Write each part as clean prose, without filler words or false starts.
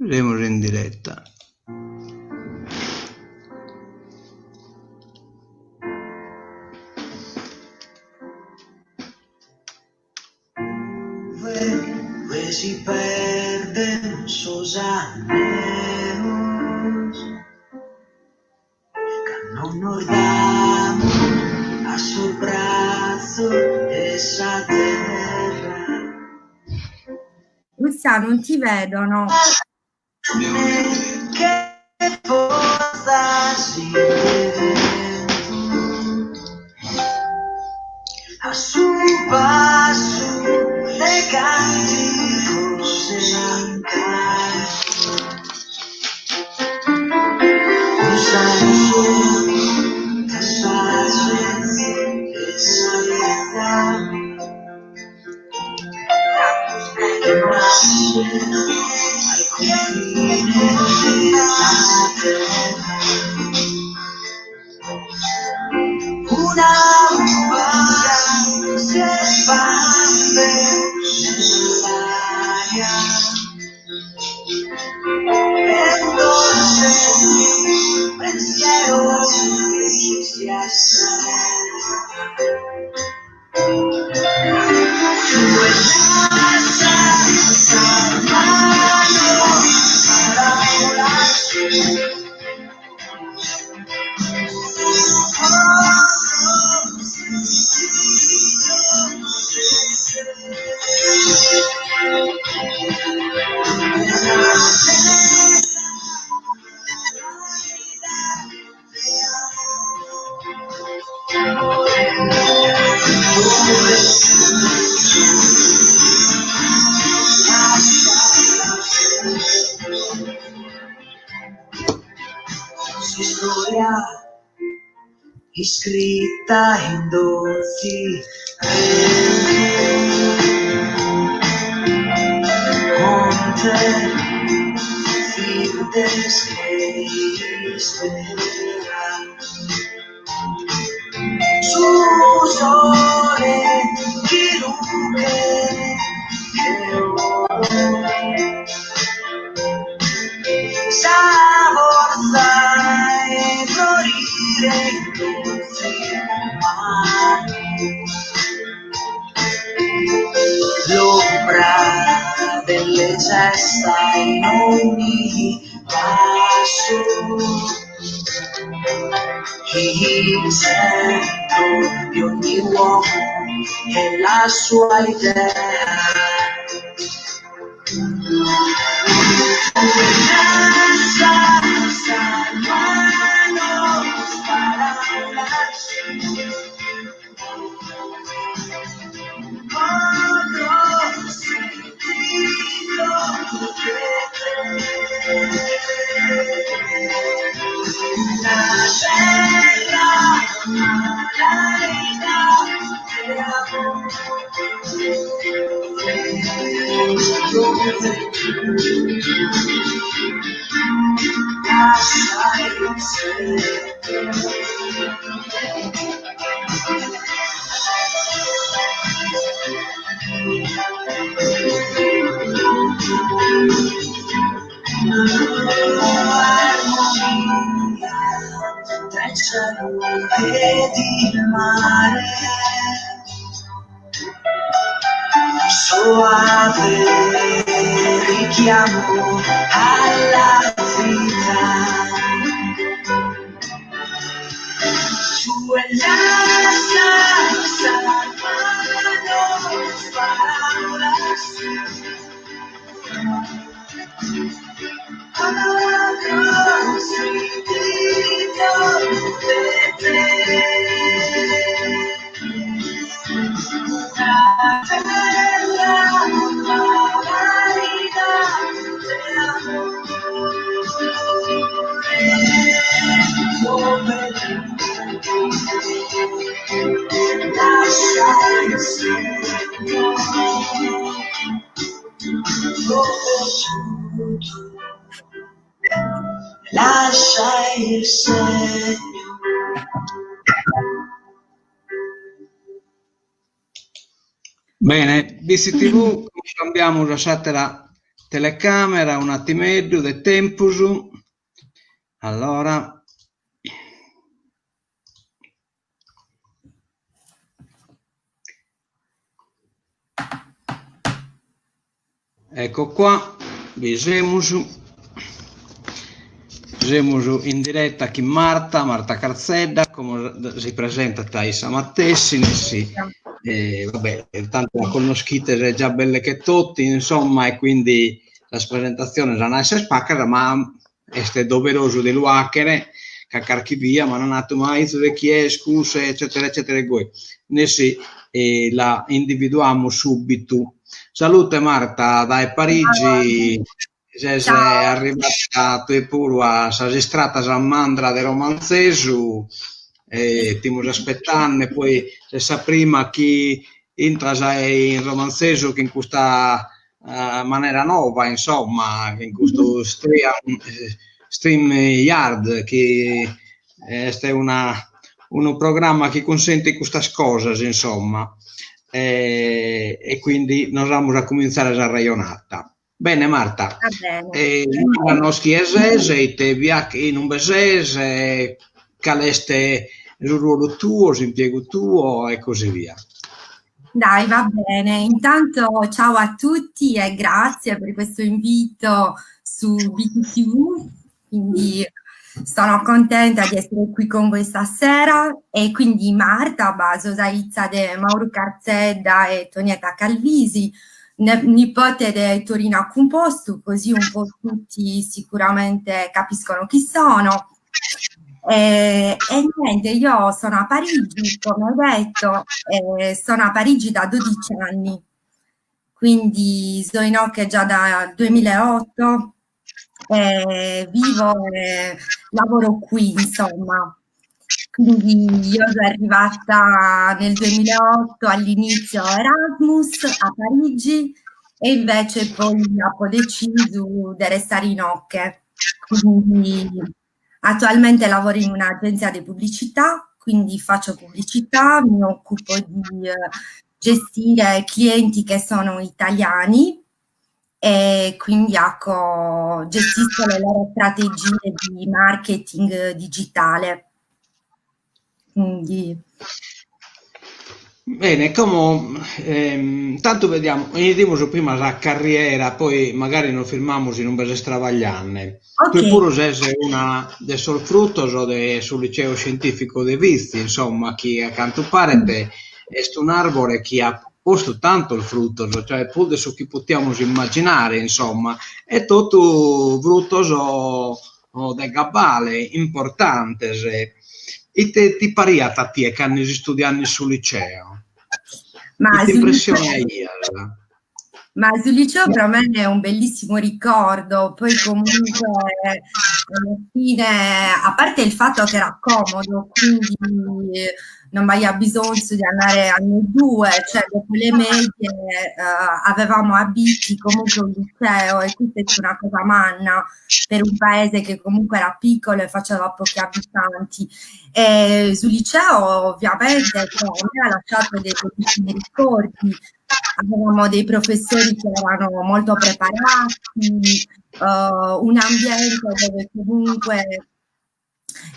Siamo in diretta. Dove si perden sus anhelos que non nos damos a su brazo esa terra. Luciano, non ti vedono. Che forza si a su passo le cánticos en canto usando esa piedad que nace al confine de la tierra. Una uva se expande nell'aria, entonces mi pensiero si acelera. Tu enlaza manos para volarse. Su storia escrita en dolci monte fides que esperan su sole chiruque che saborza e florire in dolci mani. L'ombra delle gesta in ogni passo, il senso di ogni uomo e la sua idea. Manos para volarse. Tra il cielo ed il mare, soave richiamo alla vita. Tu e la salsa, manos para volarse. Lascia il segno. Bene, BCTV, cambiamo lasciatela telecamera, un attimeddu de tempus. Allora, ecco qua, vi siamo in diretta con Marta Carzedda, come si presenta Taisa Mattessi, vabbè, tanto la conoscete già belle che tutti, insomma, e quindi la presentazione non è spacca, ma è doveroso di luachere, che via, ma non ha mai chi è, scuse, eccetera, eccetera, la individuiamo subito. Salute Marta, dai Parigi, sei arrivata pure a Sagistrata Sammandra del Romanzesu, stiamo aspettando, poi se sa prima chi entra in Romanzesu che in questa maniera nuova, insomma, in questo stream yard che è un programma che consente queste cose, insomma. E quindi noi vamos a cominciare la ragionata. Bene Marta, la nostra esese, te via in un besese, caleste il ruolo tuo, l'impiego tuo e così via. Dai, va bene. Intanto ciao a tutti e grazie per questo invito su BTTV. Quindi sono contenta di essere qui con voi stasera e quindi Marta, Basosaizza de Mauro Carzedda e Tonietta Calvisi, nipote di Torino Composto, così un po' tutti sicuramente capiscono chi sono. E niente, io sono a Parigi, come ho detto, sono a Parigi da 12 anni, quindi sono in Ocche già da 2008. Vivo e lavoro qui, insomma. Quindi io sono arrivata nel 2008 all'inizio Erasmus a Parigi e invece poi ho deciso di restare in Ocche. Quindi attualmente lavoro in un'agenzia di pubblicità, quindi faccio pubblicità, mi occupo di gestire clienti che sono italiani e quindi gestisco le loro strategie di marketing digitale. Quindi... Bene, come tanto vediamo, iniziamo prima la carriera, poi magari non firmiamo in un bel stravagliane. Okay. Tu pure sei una del Sol Frutos o sul liceo scientifico di Vizi, insomma, chi accanto pare te è un arbore che ha posto tanto il frutto, cioè pure su chi possiamo immaginare, insomma, è tutto fruttos o de gabbale importante. E ti paria a te che hanno studiato sul liceo? Ma che impressione hai? Ma sul liceo per me è un bellissimo ricordo, poi comunque alla fine, a parte il fatto che era comodo, quindi non aveva bisogno di andare a noi due, cioè dopo le medie avevamo abiti comunque un liceo e questa è una cosa manna per un paese che comunque era piccolo e faceva pochi abitanti. E sul liceo ovviamente mi ha lasciato dei bellissimi ricordi. Avevamo dei professori che erano molto preparati, un ambiente dove comunque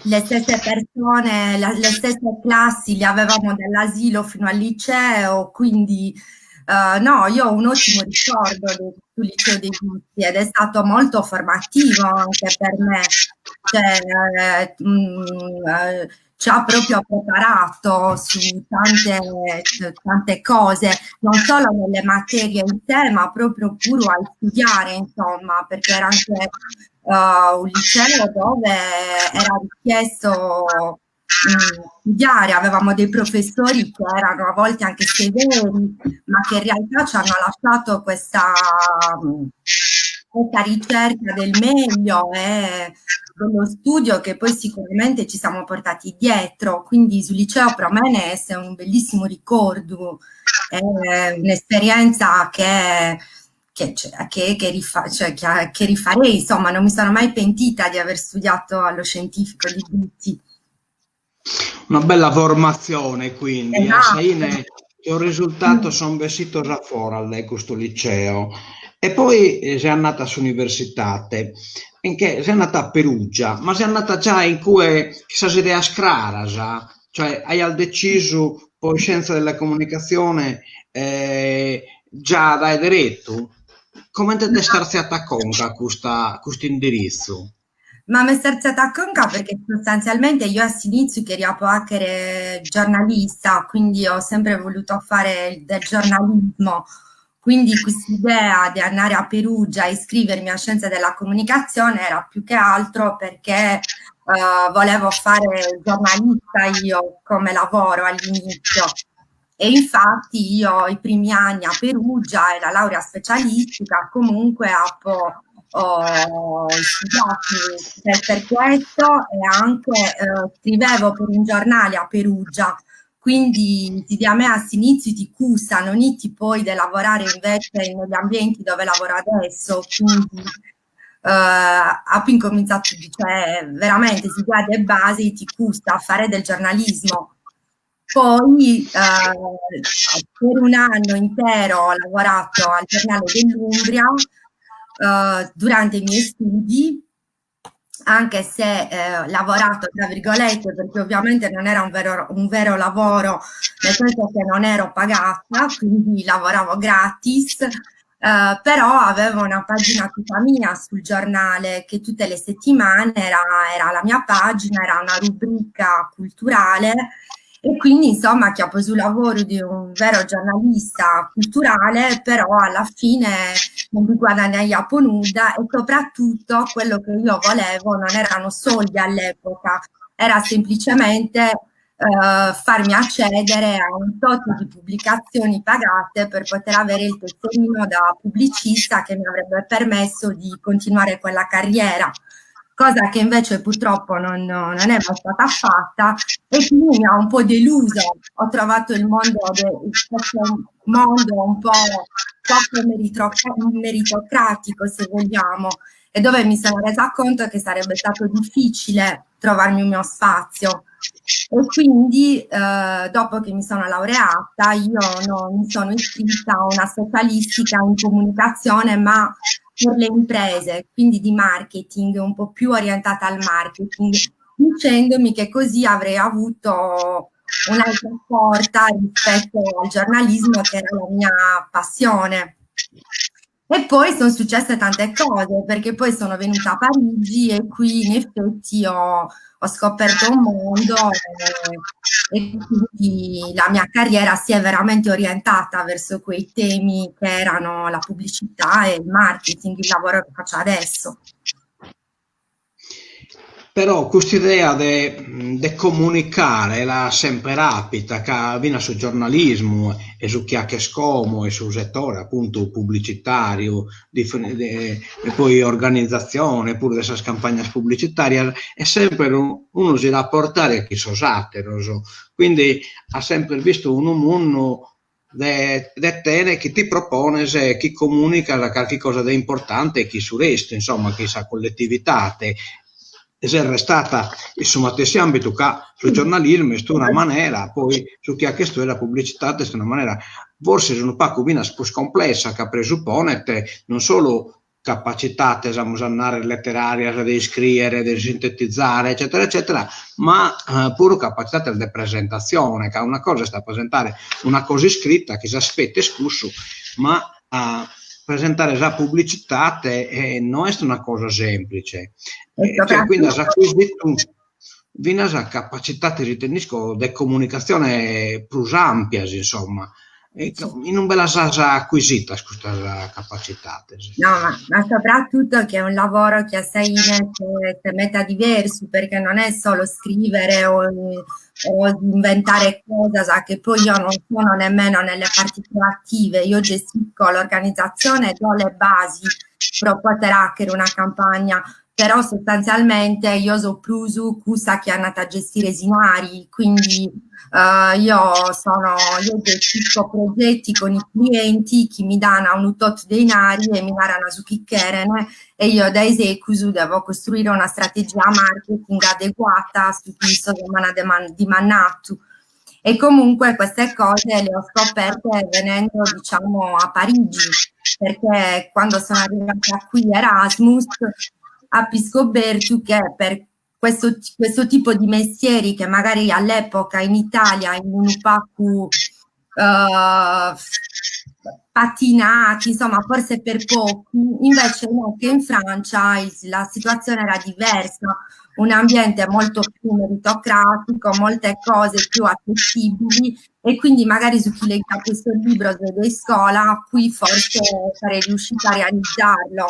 le stesse persone, le stesse classi le avevamo dall'asilo fino al liceo, quindi no, io ho un ottimo ricordo sul liceo dei Vizi ed è stato molto formativo anche per me. Cioè, ci ha proprio preparato su tante cose, non solo nelle materie in sé, ma proprio pure a studiare, insomma, perché era anche un liceo dove era richiesto studiare, avevamo dei professori che erano a volte anche severi, ma che in realtà ci hanno lasciato questa ricerca del meglio e dello studio che poi sicuramente ci siamo portati dietro, quindi sul liceo per me è un bellissimo ricordo, è un'esperienza che rifarei, insomma non mi sono mai pentita di aver studiato allo scientifico di Vizi. Una bella formazione, quindi esatto. il risultato sono vestito già fuori da questo liceo. E poi sei andata all'università, in che sei andata a Perugia, ma sei andata già in cui chissà se idea scrara già, cioè hai al deciso poi scienza della comunicazione già dai diretto. Come te starsi a conca questo indirizzo? Ma mi è stata conca perché sostanzialmente io all'inizio quería essere giornalista, quindi ho sempre voluto fare del giornalismo. Quindi quest'idea di andare a Perugia e iscrivermi a Scienze della Comunicazione era più che altro perché volevo fare il giornalista io come lavoro all'inizio. E infatti io i primi anni a Perugia e la laurea specialistica comunque ho studiato per questo e anche scrivevo per un giornale a Perugia, quindi ti a me all'inizio ti cusa, non inizi poi di lavorare invece negli ambienti dove lavoro adesso, quindi ho incominciato, cioè veramente si dà le basi, ti custa fare del giornalismo. Poi per un anno intero ho lavorato al giornale dell'Umbria durante i miei studi, anche se lavorato tra virgolette, perché ovviamente non era un vero lavoro, nel senso che non ero pagata, quindi lavoravo gratis, però avevo una pagina tutta mia sul giornale che tutte le settimane era la mia pagina, era una rubrica culturale e quindi insomma che ho preso il lavoro di un vero giornalista culturale, però alla fine non mi guadagnai a nuda e soprattutto quello che io volevo non erano soldi all'epoca, era semplicemente farmi accedere a un tot di pubblicazioni pagate per poter avere il tesserino da pubblicista che mi avrebbe permesso di continuare quella carriera, cosa che invece purtroppo non è mai stata fatta e quindi mi ha un po' deluso. Ho trovato il questo mondo un po' poco meritocratico, se vogliamo, e dove mi sono resa conto che sarebbe stato difficile trovarmi un mio spazio. E quindi dopo che mi sono laureata io non mi sono iscritta a una specialistica in comunicazione, ma per le imprese, quindi di marketing, un po' più orientata al marketing, dicendomi che così avrei avuto un'altra porta rispetto al giornalismo che era la mia passione. E poi sono successe tante cose, perché poi sono venuta a Parigi e qui in effetti ho scoperto un mondo e quindi la mia carriera si è veramente orientata verso quei temi che erano la pubblicità e il marketing, il lavoro che faccio adesso. Però quest'idea di comunicare la sempre rapida, che viene sul giornalismo e su chi ha che scomo e sul settore appunto pubblicitario, e poi organizzazione, pure delle campagne pubblicitarie, è sempre uno si da portare a chi so satero. Quindi ha sempre visto un mondo de te che ti propone se chi comunica qualche cosa di importante chi su resto, insomma, chi sa collettività e se è restata insomma questo ambito che sul giornalismo è una maniera poi su chi ha chiesto la pubblicità è una maniera forse sono un po' più complessa che presuppone non solo capacità andare letteraria di scrivere, di sintetizzare eccetera eccetera, ma pure capacità di presentazione, che una cosa sta a presentare una cosa scritta che si aspetta escluso, ma presentare la pubblicità non è una cosa semplice, cioè, quindi ha acquisito una capacità di comunicazione più ampia, insomma, non ve la sa acquisita questa capacità. No, ma soprattutto che è un lavoro che assai che metta diverso, perché non è solo scrivere o inventare cose, che poi io non sono nemmeno nelle parti creative, io gestisco l'organizzazione e do le basi per poter creare una campagna, però sostanzialmente io so più su cosa che è andata a gestire Sinari, quindi io gestisco progetti con i clienti che mi danno un tot dei denari e mi daranno su chi querene e io da esecusu devo costruire una strategia marketing adeguata su cui sono dimannato. E comunque queste cose le ho scoperte venendo, diciamo, a Parigi, perché quando sono arrivata qui Erasmus ho scoperto che per questo tipo di mestieri che magari all'epoca in Italia in un pacco patinati, insomma, forse per pochi, invece no, che in Francia la situazione era diversa, un ambiente molto più meritocratico, molte cose più accessibili, e quindi magari su chi legga questo libro di scuola, qui forse sarei riuscita a realizzarlo.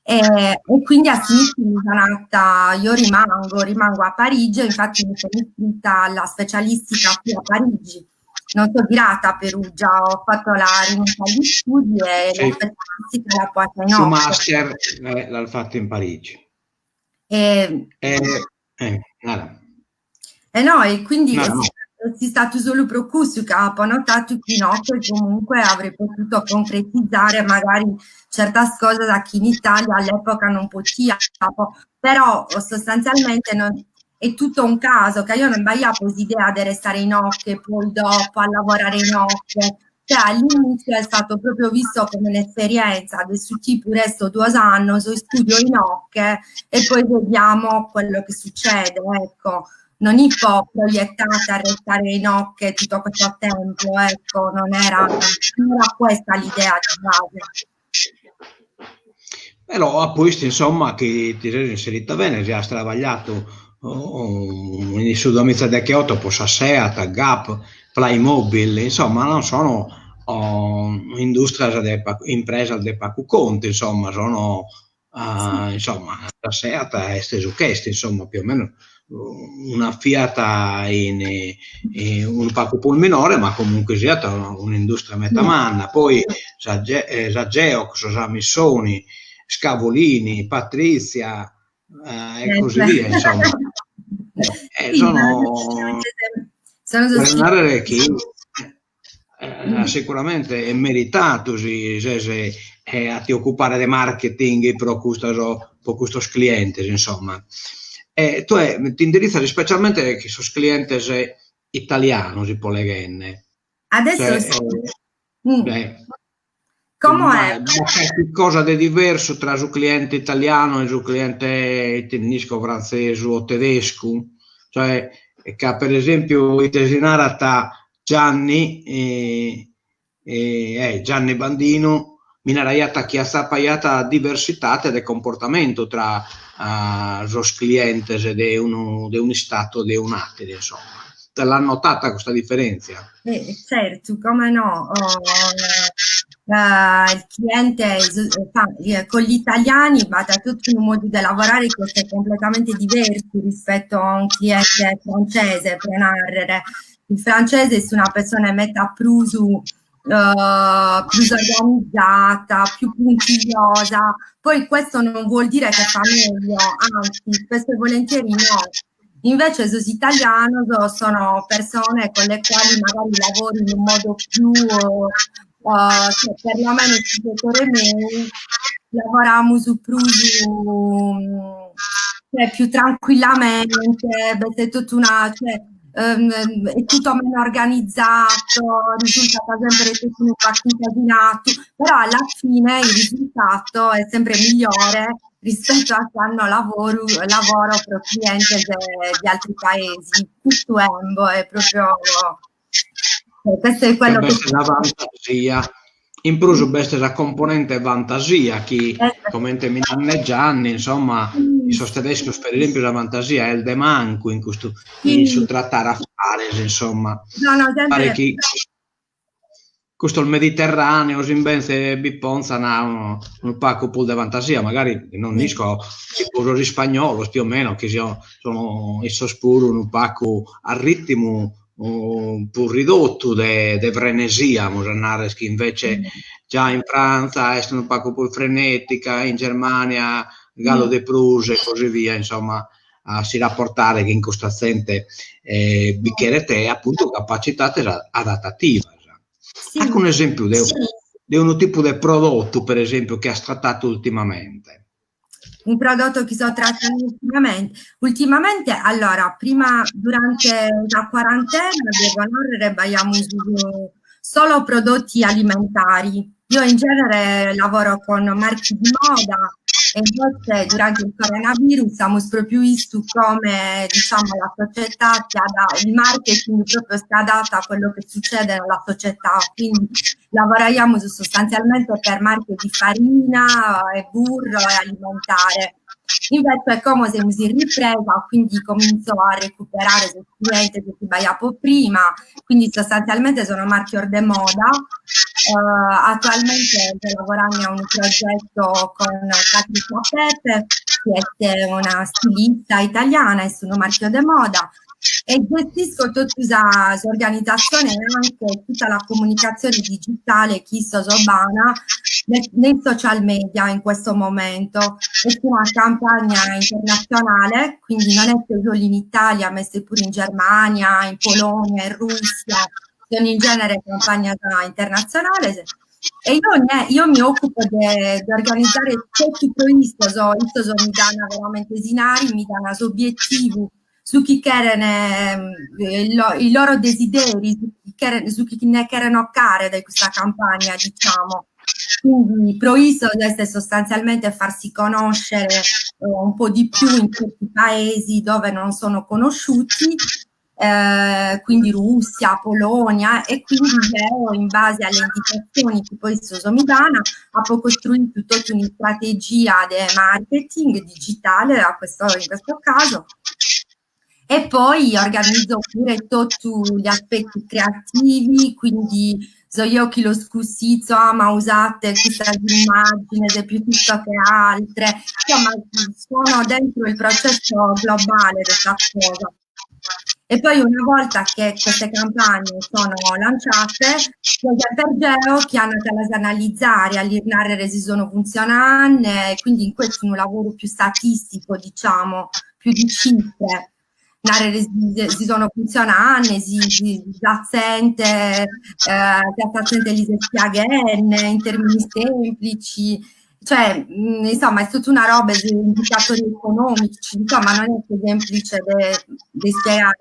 E quindi a sinistra mi sono andata, io rimango a Parigi, infatti mi sono iscritta alla specialistica qui a Parigi. Non sono virata a Perugia, ho fatto la rinuncia agli studi e Sì. la specialistica l'ho fatta in Su Occhio. master l'ha fatto in Parigi. No, e quindi si stato solo procusso che ho notato che in Occhio comunque avrei potuto concretizzare magari certe cose da chi in Italia all'epoca non poteva, però sostanzialmente è tutto un caso, che io non avevo l'idea di restare in Occhio e poi dopo a lavorare in Occhio. Cioè, all'inizio è stato proprio visto come un'esperienza, adesso tipo resto 2 anni, studio in Occhio e poi vediamo quello che succede, ecco. Non è proiettata a restare in Occhio tutto questo tempo, ecco, non era questa l'idea di base. Però poi insomma che ti sei inserita bene, già hai travagliato in Sudamerica da Kyoto, poi Seat, Gap, Playmobil, insomma non sono imprese del Pacu Conte, insomma sono insomma la Seat è steso questo, insomma più o meno una Fiat in un Pacu Pol minore, ma comunque sia un'industria metamanna, poi Geox, Missoni, Scavolini, Patrizia e così via, insomma. Sicuramente è meritato a ti occupare di marketing per questi clienti, insomma. Tu ti indirizzi specialmente che sono clienti italiani, si può leggere. Adesso come è? Qualcosa di diverso tra il cliente italiano e il cliente tedesco, francese o tedesco? Cioè, che per esempio i desinare tra Gianni Gianni Bandino minaraiata che ha sapaiata diversità del comportamento tra i clienti di un stato e di un altro, insomma. Te l'ha notata questa differenza? Certo, come no. Il cliente con gli italiani va da tutto un modo di lavorare che è completamente diverso rispetto a un cliente francese. Il francese è una persona metta più organizzata, più puntigliosa. Poi questo non vuol dire che fa meglio, anzi, spesso e volentieri no. Invece sos italiano sono persone con le quali magari lavori in un modo più cioè perlomeno nel settore mio lavoriamo su più tranquillamente, è tutto è tutto meno organizzato, risulta sempre tutto un po' incasinato, però alla fine il risultato è sempre migliore rispetto a quando lavoro per clienti di altri paesi. Tutto è proprio questo è quello che la fantasia. In plus questa è la componente fantasia che come Gianni, insomma, i tedeschi per esempio la fantasia è il demanco in questo trattare affari, insomma. Pare che questo il Mediterraneo si invece Bipponza un pacco di fantasia, magari non dico tipo gli spagnoli più o meno che sono il sospuro un pacco al ritmo più ridotto di frenesia, che invece già in Francia è un pacco più frenetica, in Germania Gallo de Pruse e così via, insomma si rapportare che in questo accente bicchiere te appunto capacità adattativa. Sì. Ecco un esempio di un tipo di prodotto, per esempio, che ha trattato ultimamente. Un prodotto che sto trattando ultimamente, allora, prima durante la quarantena abbiamo solo prodotti alimentari, Io in genere lavoro con marchi di moda e invece durante il coronavirus siamo proprio visto come diciamo, la società il marketing proprio si adatta a quello che succede nella società, quindi lavoriamo sostanzialmente per marche di farina e burro e alimentare. Invece come siamo in ripresa, quindi comincio a recuperare il cliente che ti baiapo prima, quindi sostanzialmente sono marchi de moda. Attualmente sto lavorando a un progetto con Patricia Pepe, che è una stilista italiana e sono marchio de moda e gestisco tutta l'organizzazione e anche tutta la comunicazione digitale che sto urbana nei social media in questo momento. È una campagna internazionale, quindi non è solo in Italia, ma è pure in Germania, in Polonia, in Russia, sono in genere campagna internazionale. E io mi occupo di organizzare tutto questo, mi danno veramente sinari, mi danno obiettivi su chi erano i loro desideri, su chi ne erano care di questa campagna, diciamo. Quindi Proiso è sostanzialmente farsi conoscere un po' di più in certi paesi dove non sono conosciuti, quindi Russia, Polonia, e quindi io in base alle indicazioni che poi Sosomidana ho costruito tutta una strategia di marketing digitale in questo caso, e poi organizzo pure tutti gli aspetti creativi, quindi so io chi lo scussizzo, ma usate questa immagine piuttosto che altre, insomma sono dentro il processo globale di questa cosa. E poi una volta che queste campagne sono lanciate, per Geo che hanno da analizzare, all'irnare se sono funzionanti, quindi in questo è un lavoro più statistico, diciamo, più di cifre. Si sono funzionanti, si assente li si spiegano in termini semplici, cioè insomma è tutta una roba di indicatori economici, insomma non è semplice da spiegare.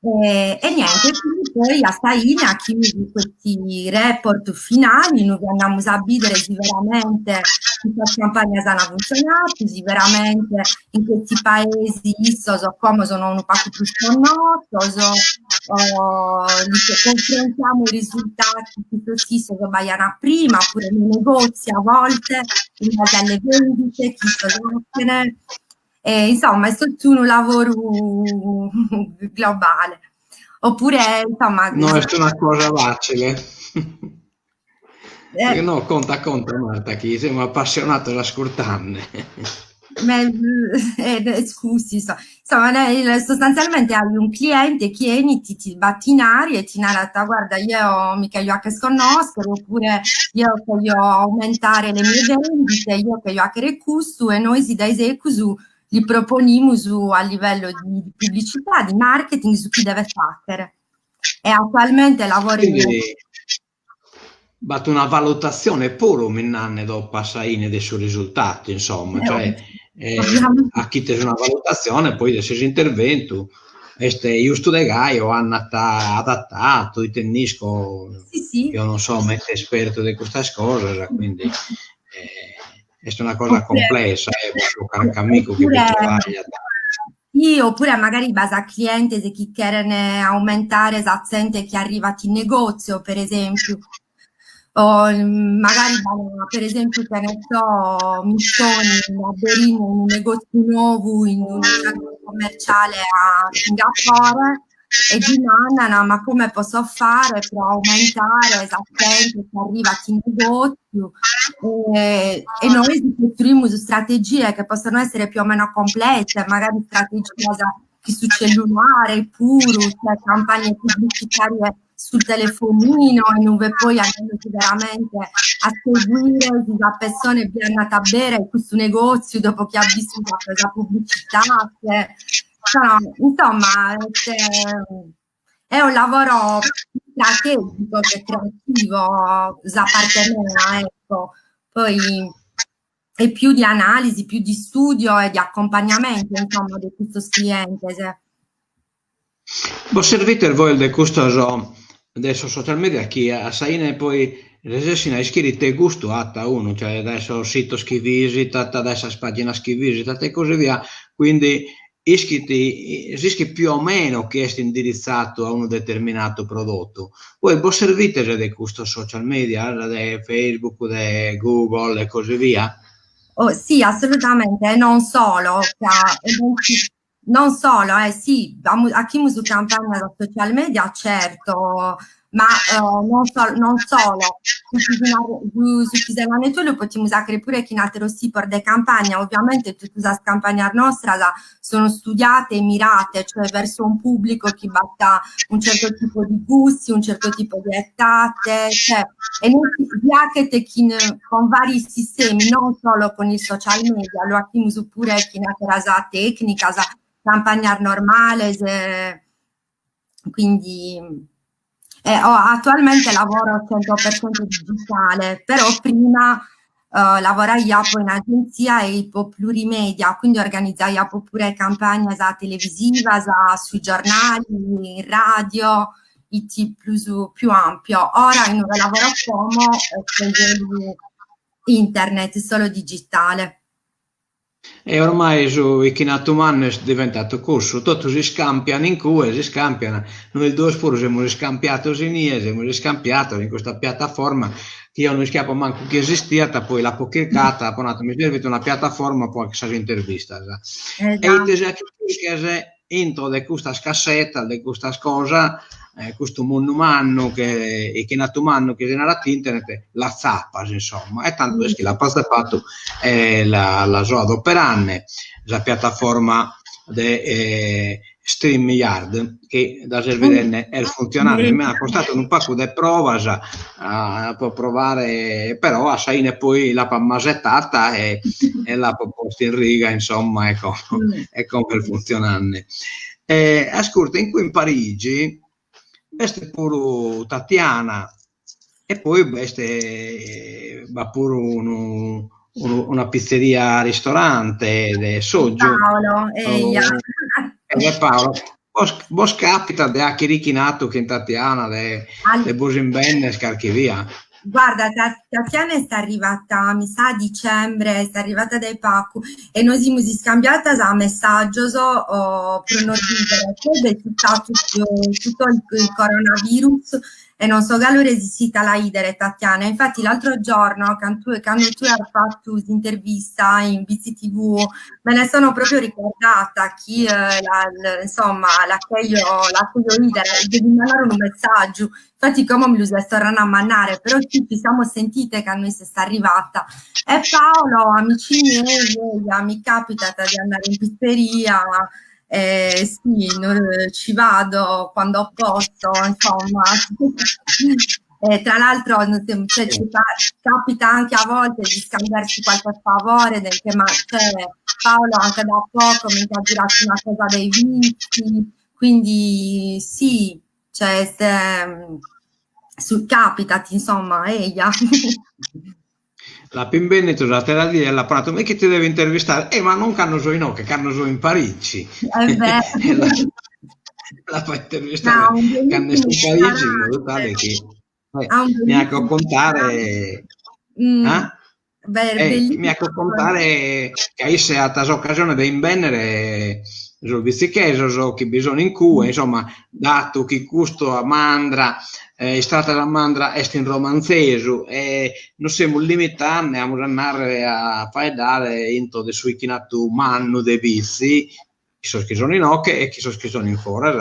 E niente, quindi poi a Saina chi questi report finali noi andiamo a vedere se veramente questa campagna stanno funzionando, se veramente in questi paesi come sono un po' più sconnosi, confrontiamo i risultati che così sono sbagliano prima, oppure nei negozi a volte, in base alle vendite, chi sono insomma è tutto un lavoro globale. Oppure insomma non è una cosa facile. No, conta Marta, che siamo appassionati ad ascoltarne. Scusi, insomma, sostanzialmente hai un cliente che inizi ti batti in aria e ti narra, guarda, io mica io che sconosco, oppure io voglio aumentare le mie vendite, io che io a che costo, e noi si dai esecusu gli proponiamo a livello di pubblicità, di marketing, su chi deve fare. E attualmente lavoro batto una valutazione pure minanne dopo passaine dei suoi risultati, insomma, cioè a chi te una valutazione poi del suo intervento io studio Gaio hanno adattato i tennisco, sì. Io non so mettere esperto di questa cosa, quindi è una cosa complessa, un amico che mi travaglia. Sì, oppure magari base a cliente se chi chiede aumentare l'azienda che arriva in negozio, per esempio. O magari per esempio che ne so, missioni a Berlino in un negozio nuovo, in un centro commerciale a Singapore, e dimandano ma come posso fare per aumentare l'azienda che arriva in negozio, e noi costruiamo strategie che possono essere più o meno complesse, magari strategie sul cellulare puro, cioè campagne pubblicitarie sul telefonino, e dove poi andando veramente a seguire la persona che è andata a bere in questo negozio dopo che ha visto la pubblicità, insomma è un lavoro strategico che creativo da parte mia, ecco. Poi è più di analisi, più di studio e di accompagnamento, insomma, di questo cliente. Voi servite il voi del costoso adesso social media chi a Saina e poi se hai scritto gusto a uno, cioè adesso sito che visita, adesso pagina che visita e così via, quindi esiste più o meno che è indirizzato a un determinato prodotto. Poi voi servite di questo social media, di Facebook, di Google e così via? Oh, sì, assolutamente, non solo, non solo, sì, abbiamo su campagna da social media, certo, ma non solo. Su Chiselane tu lo possiamo usare pure che in altro sì per de campagna, ovviamente tutte queste campagne nostre sono studiate e mirate, cioè verso un pubblico che batta un certo tipo di gusti, un certo tipo di ettate, cioè, e noi con vari sistemi, non solo con il social media, lo abbiamo pure con la tecnica, la campagna normale, quindi attualmente lavoro 100% digitale, però prima lavorai in agenzia e plurimedia, quindi organizzai pure campagne televisive, sui giornali, in radio, IT più ampio. Ora in un lavoro como internet, solo digitale. E ormai su Ichinatuman è diventato corso, tutti si scampiano in cui si scampiano. Noi il due spuro siamo scampiati siamo scampiati in questa piattaforma che io non schiappo manco che esistia, poi la pochicata, poi mi serve una piattaforma poi che si intervista. E ti sei che intro di questa scassetta, di questa cosa, questo mondo umano che è nato umano che è nato internet, la zappa insomma, e tanto è che la pasta fatto è la sua adoperanne, la piattaforma di StreamYard che da servire è funzionale, mi ha costato un pacco di prove per provare, però a Saine poi la masettata e la posta in riga, insomma, ecco, è come funzionare. Ascolta, in cui in Parigi veste pure Tatiana e poi veste va pure una pizzeria ristorante de Soggio Paolo, Paolo vos capita de a chiricchinato che in Tatiana de Bosimbenne scarchi via. Guarda, Tatiana è arrivata, mi sa, a dicembre, è arrivata dai Paccu e noi siamo scambiati a messaggio per non ridere. Poi è tutto il coronavirus e non so che allora esistita la idere, Tatiana. Infatti l'altro giorno, quando tu hai fatto l'intervista in BCTV, me ne sono proprio ricordata chi, insomma, la che io idere, devi mandare un messaggio. Infatti come me lo sto a mannare, però ci siamo sentite che a noi si sta arrivata. E Paolo, amici miei, mi capita di andare in pizzeria, sì, ci vado quando posso, insomma. Tra l'altro capita anche a volte di scambiarci qualche favore, ma Paolo anche da poco mi ha girato una cosa dei vizi, quindi sì, cioè capitati, insomma, ella. La Pimbenneto la terra di alla prato, ma che ti deve intervistare? Ma non canno so no, che canno so in Parigi. La fa intervistare canno in Parigi in modo tale che mi ha contare mi ha contare che se a questa occasione di imbennere sul vizzicheso so che bisogna in cui insomma dato che gusto a mandra è stata la mandra est in romanzesu e non siamo limitati a andare a fare dare into de sui chinato manno de vizi che sono in ocche e che sono in fuori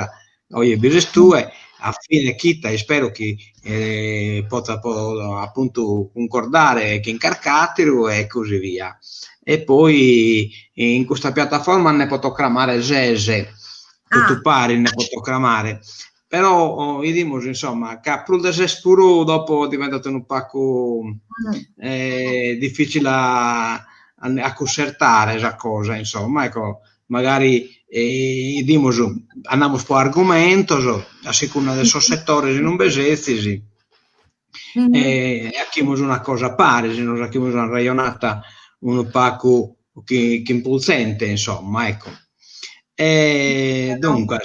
oggi bises tue a fine chitta e spero che possa appunto concordare che incarcatero e così via e poi in questa piattaforma ne potrò cramare Zese tutto pari ne potrò cramare però vediamo insomma che Prudes Espuro dopo è diventato un pacco difficile a concertare questa cosa insomma ecco magari dimos andamos por argumentos a seconda de sos sectores non besezzi e achimos una cosa pare se nos achimos una rayonata un pacco che impulsente insomma ecco dunque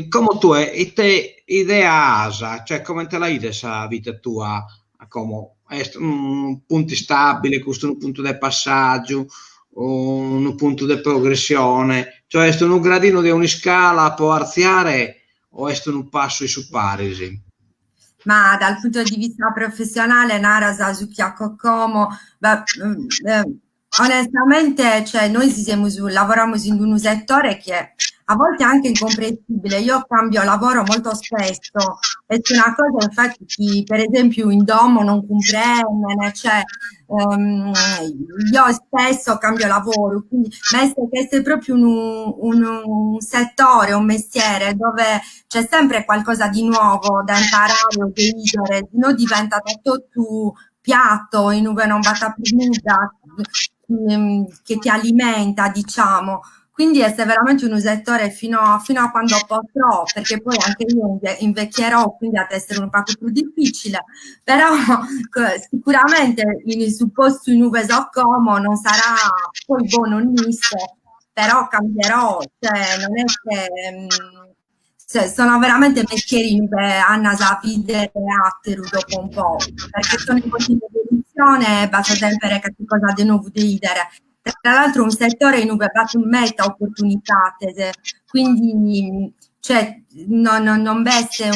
come tu te idea asa, cioè come te la ide sa vita tua, come un punto stabile, questo è un punto di passaggio, un punto di progressione, cioè è un gradino di una scala può arziare o è un passo su parisi? Ma dal punto di vista professionale, Nara Sasuke Como, onestamente, cioè, noi lavoriamo in un settore che a volte è anche incomprensibile. Io cambio lavoro molto spesso e c'è una cosa, infatti, che, per esempio, in domo non comprende, cioè, io spesso cambio lavoro, quindi questo è proprio un settore, un mestiere dove c'è sempre qualcosa di nuovo da imparare o decidere, no diventa tutto piatto in cui non va più nulla che ti alimenta, diciamo. Quindi è veramente un settore fino a quando potrò, perché poi anche io invecchierò, quindi ad essere un po' più difficile, però sicuramente in supposto in uve so como non sarà poi buono nisso, però cambierò, cioè non è che sono veramente mestieri che hanno sapere atteru dopo un po', perché sono in continua evoluzione e basta sempre che cosa di nuovo decidere. Tra l'altro un settore in cui ha meta opportunità, quindi cioè, non veste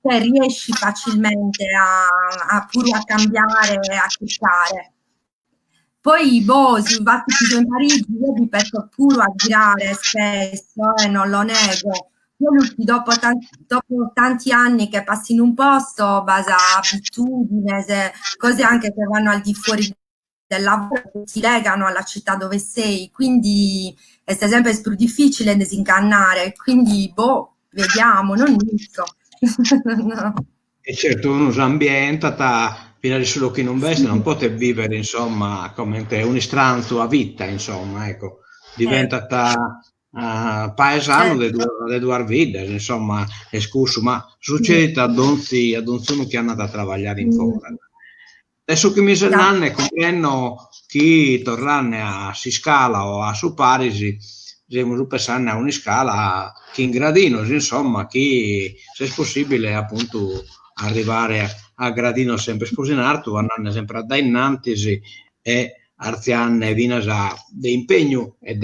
cioè, riesci facilmente a pure a cambiare, a cliccare. Poi, boh, se infatti ci sono in Parigi, io vi penso pure a girare spesso, non lo nego. Io dopo tanti anni che passi in un posto, base a abitudine, cose anche che vanno al di fuori del lavoro, che ti legano alla città dove sei, quindi è sempre più difficile disincannare, quindi, boh, vediamo, non inizio. No. E certo uno si ambienta, fino a solo chi non veste, non può vivere, insomma, come un istranzo a vita, insomma, ecco, diventa paesano de due vite, insomma, è scuso, ma succede ad uno che è andato a lavorare in fuori. Adesso che mi sanno, comprendo chi torna a si scala o a su Parisi, siamo pensando a una scala che in gradino, insomma, chi, se è possibile, appunto, arrivare a gradino sempre sposinarto, andare sempre a dai innantisi e arzianne vinasa di impegno e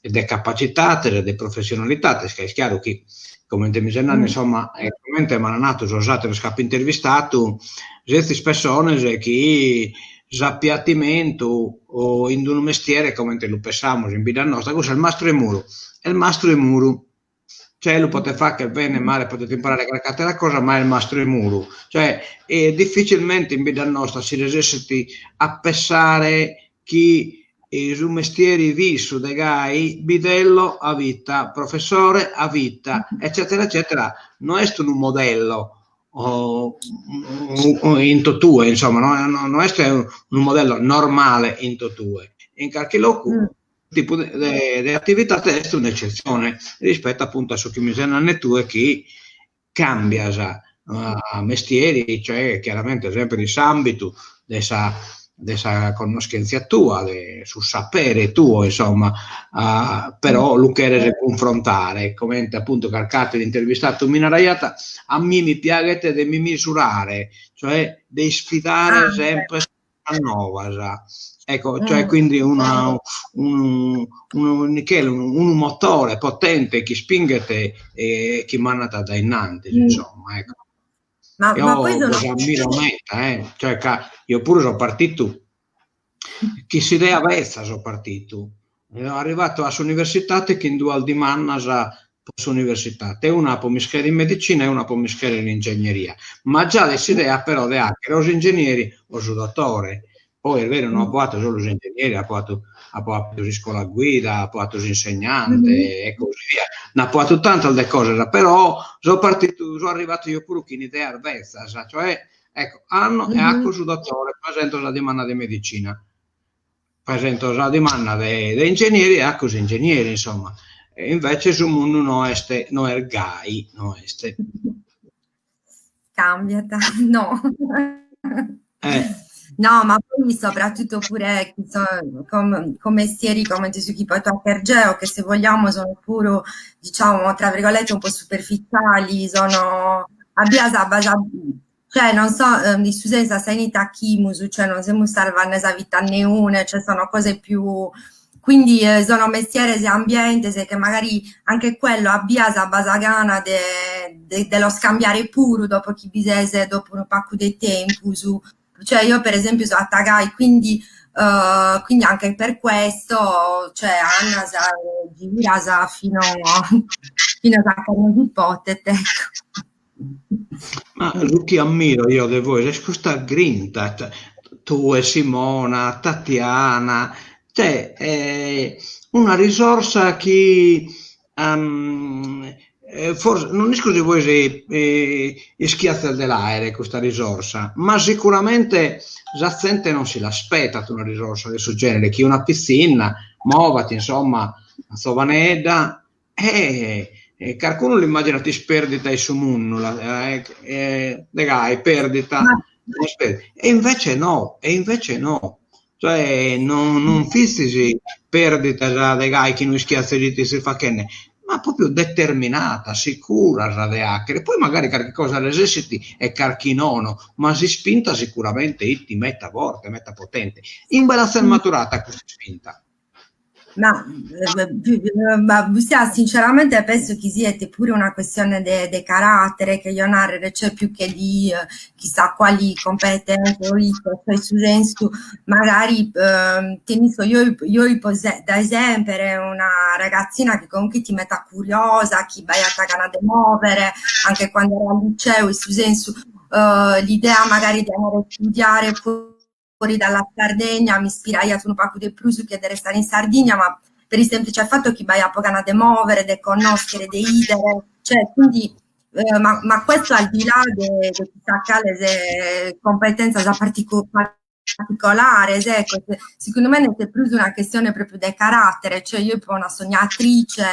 di capacità e di professionalità, che è chiaro che come mi sembra, insomma, come mi hanno nato, sono stato intervistato, queste persone che appiattimento o in un mestiere come lo pensiamo in vita nostra, questo è il mastro e muro. E il mastro e muro, cioè lo potete fare che bene male, potete imparare a la cosa, ma è il mastro e muro. Cioè, difficilmente in vita nostra si resiste a pensare chi su mestieri visto dei gai, bidello a vita, professore a vita, eccetera, eccetera. Non è un modello in totue, insomma, non è un modello normale in totue. In qualche loco tipo di attività è un'eccezione rispetto appunto a ciò che mi sembra tu che cambia mestieri, cioè chiaramente sempre in ambito dessa conoscenza tua, sul sapere tuo, insomma, però lo che confrontare, come appunto Carcate l'intervistato Minaraiata, a me mi piace di misurare, cioè di sfidare sempre a nuova, ecco, cioè quindi un motore potente che spingete e che manata da innanzi, insomma, ecco. Ma poi sono... cioè, io pure sono partito chi si idea avvezza sono partito sono arrivato all'università che in due al di manna università e una può mischiare in medicina e una può mischiare in ingegneria, ma già l'idea però di anche os ingegneri o su dottore, poi è vero non ha fatto solo gli ingegneri, ha fatto in scuola guida, ha fatto insegnante e così via, ne ha fatto tante altre cose, però sono arrivato io pure che in idea avvezza, cioè ecco, hanno e acco su dottore, presento la domanda di medicina, presento la domanda di ingegneri e acco su ingegneri, insomma, e invece su mondo no è gai, no cambia, no. No, ma poi soprattutto pure con mestieri come dici, chi poi Geo, che se vogliamo sono pure, diciamo, tra virgolette, un po' superficiali, sono cioè non so, di Susenza sei in Itachimus, cioè non siamo salvanesa vita né une, cioè sono cose più, quindi sono mestieri e ambiente, se che magari anche quello abbia sa basagana dello scambiare puro dopo chi bisese, dopo un pacco di tempo, cioè io per esempio sono a Tagai, quindi anche per questo, cioè Anna sa, gira sa fino a carne di potete, ecco. Ma lo che ammiro io di voi è questa grinta, cioè, tu e Simona, Tatiana, cioè è una risorsa che forse non è scusi voi se schiazza dell'aereo questa risorsa, ma sicuramente la gente non si l'aspetta una risorsa del suo genere, chi una piscina, muovati, insomma, a Sovanedda, qualcuno l'immagina ti sperdita e su munno, perdita, e invece no, cioè non fissisi perdita dei gai che non schiazza di si fa che ne, ma proprio determinata, sicura radeacre, poi magari qualche cosa all'eserciti e carchinono, ma si spinta sicuramente ti metta forte, metta potente, in bella maturata questa spinta. Ma sinceramente penso che sia pure una questione di carattere che io narrare, cioè più che di chissà quali competenze o cioè su senso magari io da esempio una ragazzina che comunque ti metta curiosa, chi vai a cagare a muovere, anche quando ero al liceo, su senso l'idea magari di andare a studiare fuori dalla Sardegna mi ispirai a un po' di più su che restare in Sardegna, ma per il semplice fatto che vai a pogare a muovere, di conoscere, di idere, cioè quindi ma questo al di là di chissà quale competenza particolare, ecco, secondo me è più una questione proprio del carattere, cioè io sono una sognatrice,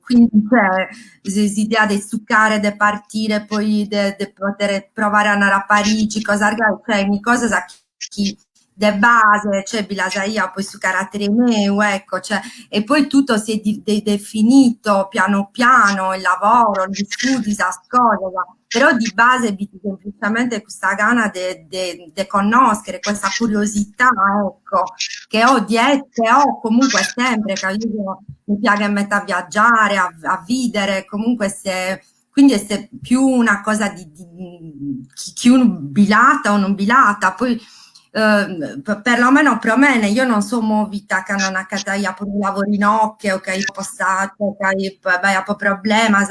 quindi c'è l'idea di stuccare, di partire, poi di poter provare ad andare a Parigi, cioè ogni cosa sa chi de base, cioè bilasaia poi su carattere mio, ecco, cioè, e poi tutto si è definito piano piano, il lavoro, gli studi, la cosa, però di base semplicemente questa gana di conoscere, questa curiosità, ecco, che ho dietro, che ho comunque sempre, che io mi piace mettere a viaggiare, a vivere, comunque quindi è più una cosa di chi uno bilata o non bilata, poi perlomeno per me, io non sono movita che non accataia per un lavoro in occhio, o che hai passato, che hai un problema,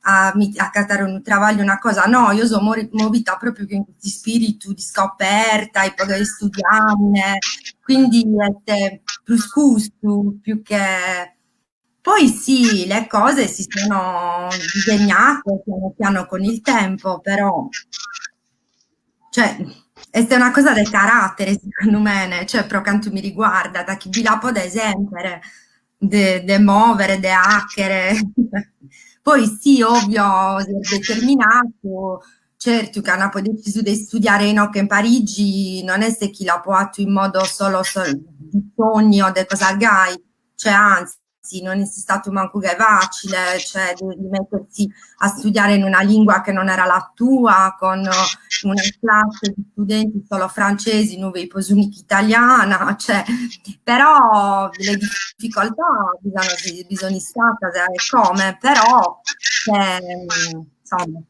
a accattare un lavoro, una cosa, no, io sono movita proprio con questo spirito di scoperta, e poi studiare, quindi è più gusto, più che... Poi sì, le cose si sono disegnate piano piano con il tempo, però... Cioè, è una cosa del carattere, secondo me, cioè, per quanto mi riguarda, da chi vi la può esempio, de muovere, de hackere. Poi sì, ovvio, determinato, certo che hanno poi deciso di studiare in Parigi, non è se chi l'ha fatto in modo solo di sogni o di cosa gai, cioè anzi, non è stato manco che facile, cioè di mettersi a studiare in una lingua che non era la tua, con una classe di studenti solo francesi, non vedo unica italiana, cioè, però le difficoltà bisogna stare come, però insomma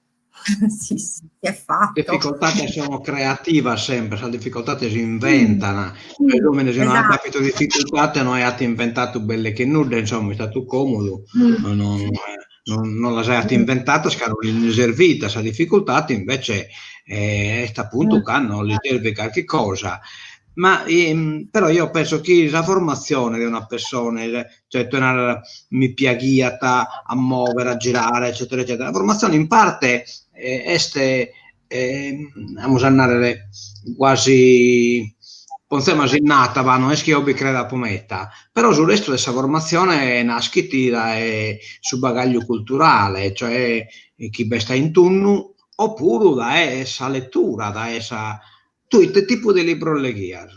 si è fatto. Difficoltà che sono creativa sempre, le difficoltà che si inventano, sì, come se non ha capito difficoltà noi abbiamo inventato belle che nulla, insomma è stato comodo, non la sei inventata, non servita, questa difficoltà invece è appunto che non gli serve qualche cosa. Ma però io penso che la formazione di una persona, cioè mi piaghiata a muovere, a girare, eccetera, eccetera, la formazione in parte vamos a andare quasi pensamos innata, non è che io credo a pometta, però sul resto della formazione nasce sul bagaglio culturale, cioè chi sta in turno oppure da essa lettura, da essa... Tu, che tipo di libro leghias?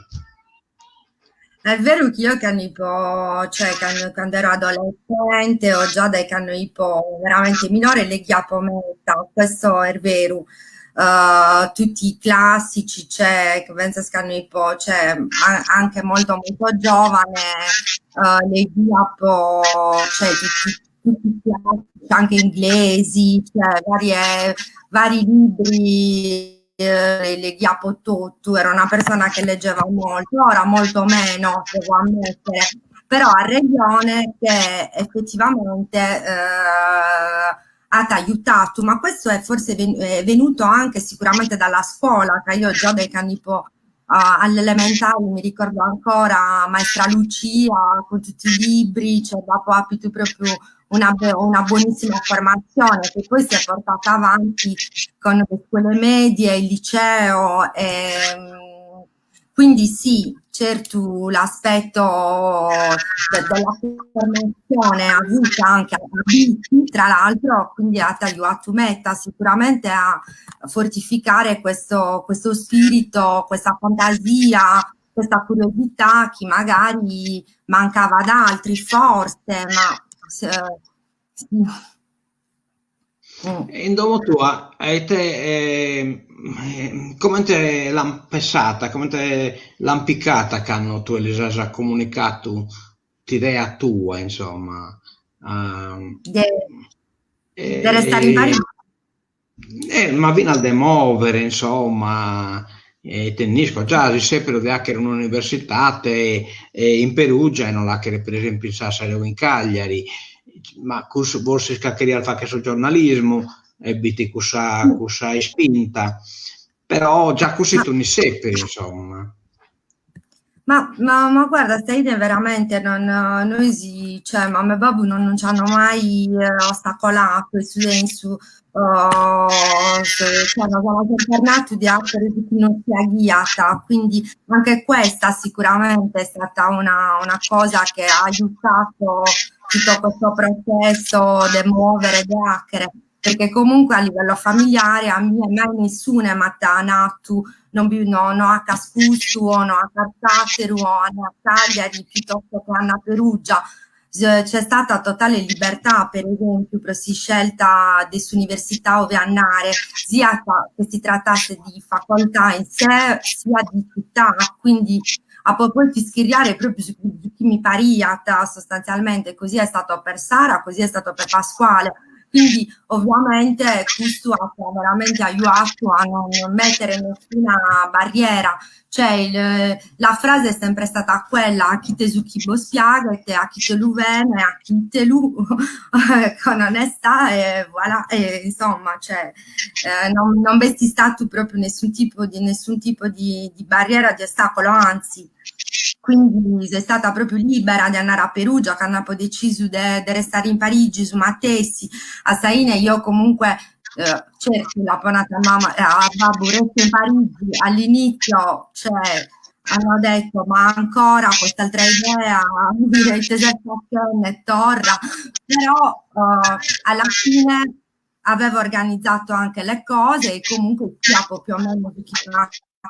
È vero che io quando, cioè, quando ero adolescente o già dai quando ero veramente minore leggiavo molto, questo è vero. Tutti i classici, cioè, che penso che hanno cioè, anche molto molto giovane, leggiavo, cioè, tutti i classici, anche inglesi, cioè, vari libri, leggiavo tutto, ero una persona che leggeva molto, ora molto meno, devo ammettere, però ha ragione che effettivamente ha aiutato, ma questo è forse è venuto anche sicuramente dalla scuola, che io già dai anni all'elementare mi ricordo ancora Maestra Lucia con tutti i libri, cioè dopo ha avuto proprio una buonissima formazione che poi si è portata avanti con le scuole medie, il liceo, quindi sì, certo l'aspetto della formazione avuta anche a Biti, tra l'altro, quindi ha aiutato Meta sicuramente a fortificare questo spirito, questa fantasia, questa curiosità che magari mancava ad altri, forse, ma... sì. In domo tua, come te l'han pensata, come te l'han piccata che hanno tu Elisa ha comunicato l'idea tua, insomma. Ehm, De restare in e, Parigi. ma fino a demuovere, insomma, tennisco, già si seppero di essere un'università in Perugia e non l'ha che per esempio in Sassari o in Cagliari, ma forse scaccheria fa che sul giornalismo e biti cussa è spinta, però già così tu ne sepperi, insomma. Ma guarda, stai veramente, noi cioè, mamma e babbo non ci hanno mai ostacolato il senso, cioè, non siamo sempre tornati di essere di chi non sia guiata, quindi anche questa sicuramente è stata una cosa che ha aiutato tutto questo processo di muovere, di hackere, perché comunque a livello familiare a me mai nessuno è nato no a Cascustu o no a Cartaceru o a Cagliari piuttosto che a Perugia. C'è stata totale libertà, per esempio, per si scelta dell'università dove andare, sia che si trattasse di facoltà in sé, sia di città, quindi a poi scrivere proprio su chi mi pariata sostanzialmente, così è stato per Sara, così è stato per Pasquale. Quindi ovviamente questo ha veramente aiutato a non mettere nessuna barriera, cioè la frase è sempre stata quella: a chi te su chi lo spiagate, a chi te lo vene, a chi te lo con onestà e voilà, e insomma, cioè, non vesti stato proprio nessun tipo di barriera, di ostacolo, anzi. Quindi sei stata proprio libera di andare a Perugia, che hanno deciso di restare in Parigi, su Mattessi, a Saine. Io comunque certo la ponata a mamma, a babbo, resto in Parigi, all'inizio, cioè, hanno detto ma ancora quest'altra idea, direte e torra, però alla fine avevo organizzato anche le cose e comunque capo più o meno di chi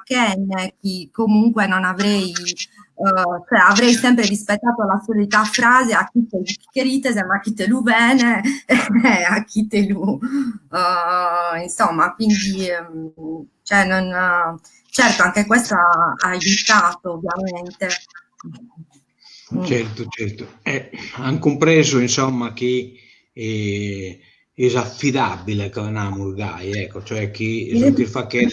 Ken, chi comunque non avrei, cioè avrei sempre rispettato la solita frase a chi te chiarite, ma chi te lu bene, a chi te lu, insomma, quindi, cioè certo anche questo ha aiutato ovviamente. Certo, certo. Han compreso, insomma, che è affidabile con Amurgai, ecco, cioè chi che fa che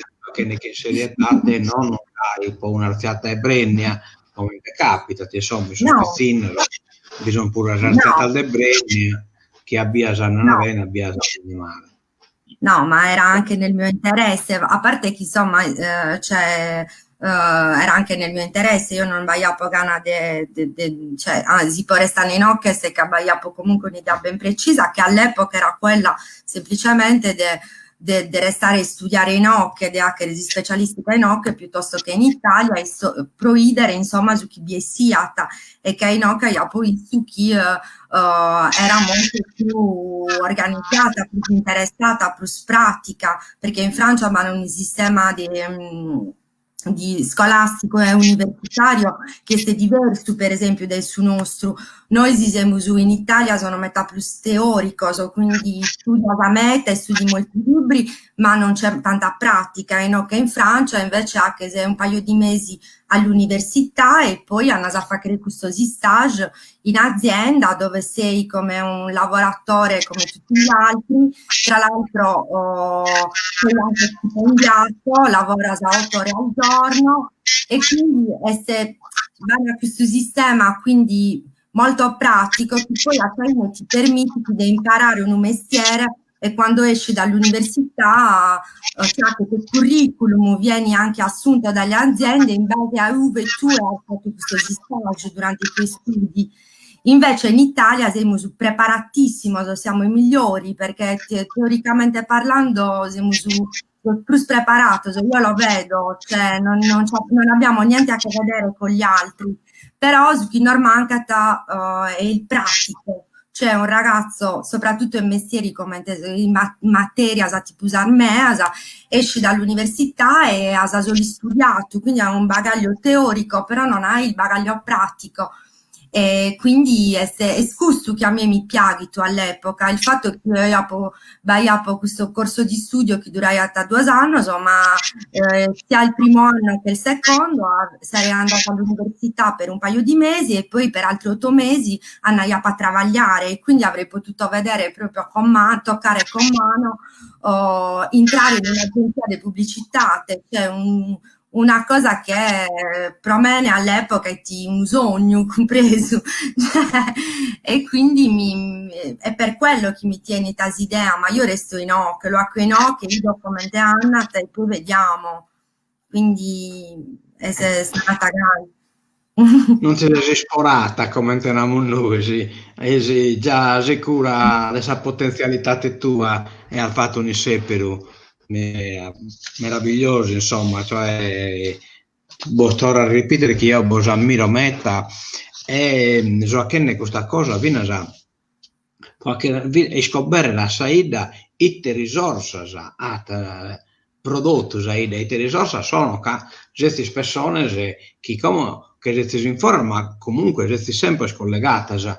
ne che serietà te non dai po' un'arziata e brennia, come capita, insomma, sono No, pezzino, bisogna pure no, un'arziata al de brennia, che abbia sanno una no. vena, abbia sanno di male. No, ma era anche nel mio interesse, a parte che insomma, cioè, era anche nel mio interesse, io non vogliamo gana cioè, si può restare in occhio se che vogliamo comunque un'idea ben precisa, che all'epoca era quella semplicemente di restare a studiare in hoc ed a resi specialistica in hoc piuttosto che in Italia e proidere insomma su chi vi è siata e che in hoc ha poi su chi era molto più organizzata, più interessata, più pratica, perché in Francia hanno un sistema di scolastico e universitario che è diverso per esempio dal suo nostro. Noi siamo in Italia sono metà più teorico, quindi studio da meta e studi molti libri, ma non c'è tanta pratica, no? Che in Francia invece ha che sei un paio di mesi all'università e poi hanno a fare questo stage in azienda dove sei come un lavoratore come tutti gli altri, tra l'altro sei anche stipendiato, lavora da 8 ore al giorno e quindi se vai a questo sistema quindi molto pratico che poi a te ti permette di imparare un mestiere e quando esci dall'università cioè che il curriculum vieni anche assunto dalle aziende in base a dove tu hai fatto questo stage durante i tuoi studi. Invece in Italia siamo preparatissimo, siamo i migliori perché teoricamente parlando siamo più preparato, io lo vedo, cioè non abbiamo niente a che vedere con gli altri, però su chi non manca è il pratico. C'è un ragazzo, soprattutto in mestieri come in materia, tipo armea, esci dall'università e ha solo studiato, quindi ha un bagaglio teorico, però non hai il bagaglio pratico. E quindi è questo che a me mi piace all'epoca, il fatto che io ho questo corso di studio che durava 2 anni, ma sia il primo anno che il secondo sarei andata all'università per un paio di mesi e poi per altri 8 mesi andai a travagliare e quindi avrei potuto vedere proprio con mano, toccare con mano, entrare in un'agenzia di pubblicità, cioè una cosa che per me all'epoca è un sogno compreso e quindi è per quello che mi tiene questa idea, ma io resto in hoc, lo acco in hoc e vedo come te Anna e poi vediamo, quindi è stata grande. Non ti sei sporata come teniamo noi, sei già sicura della potenzialità tua e ha fatto un sepero meraviglioso, insomma, cioè, sto a ripetere che io ammiro Metta e so che questa cosa viene a scoprire la saida itte risorse a prodotto saida itte risorse sono queste persone che come che si informa comunque resti sempre scollegata a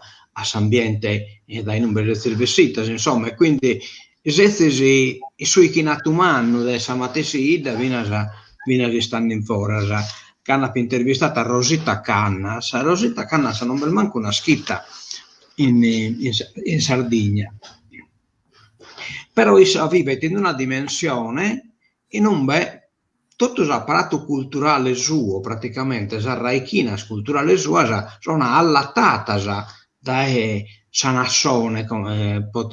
ambiente e dai numeri di vestitas insomma e quindi se sui chinati umani della matessa ida viene stanno in fora canna intervistata Rosita Canna non ve manco una scritta in Sardegna però vive in una dimensione in un tutto l'apparato culturale suo praticamente sarraichina culturale sua sono allattata da Sanassone come può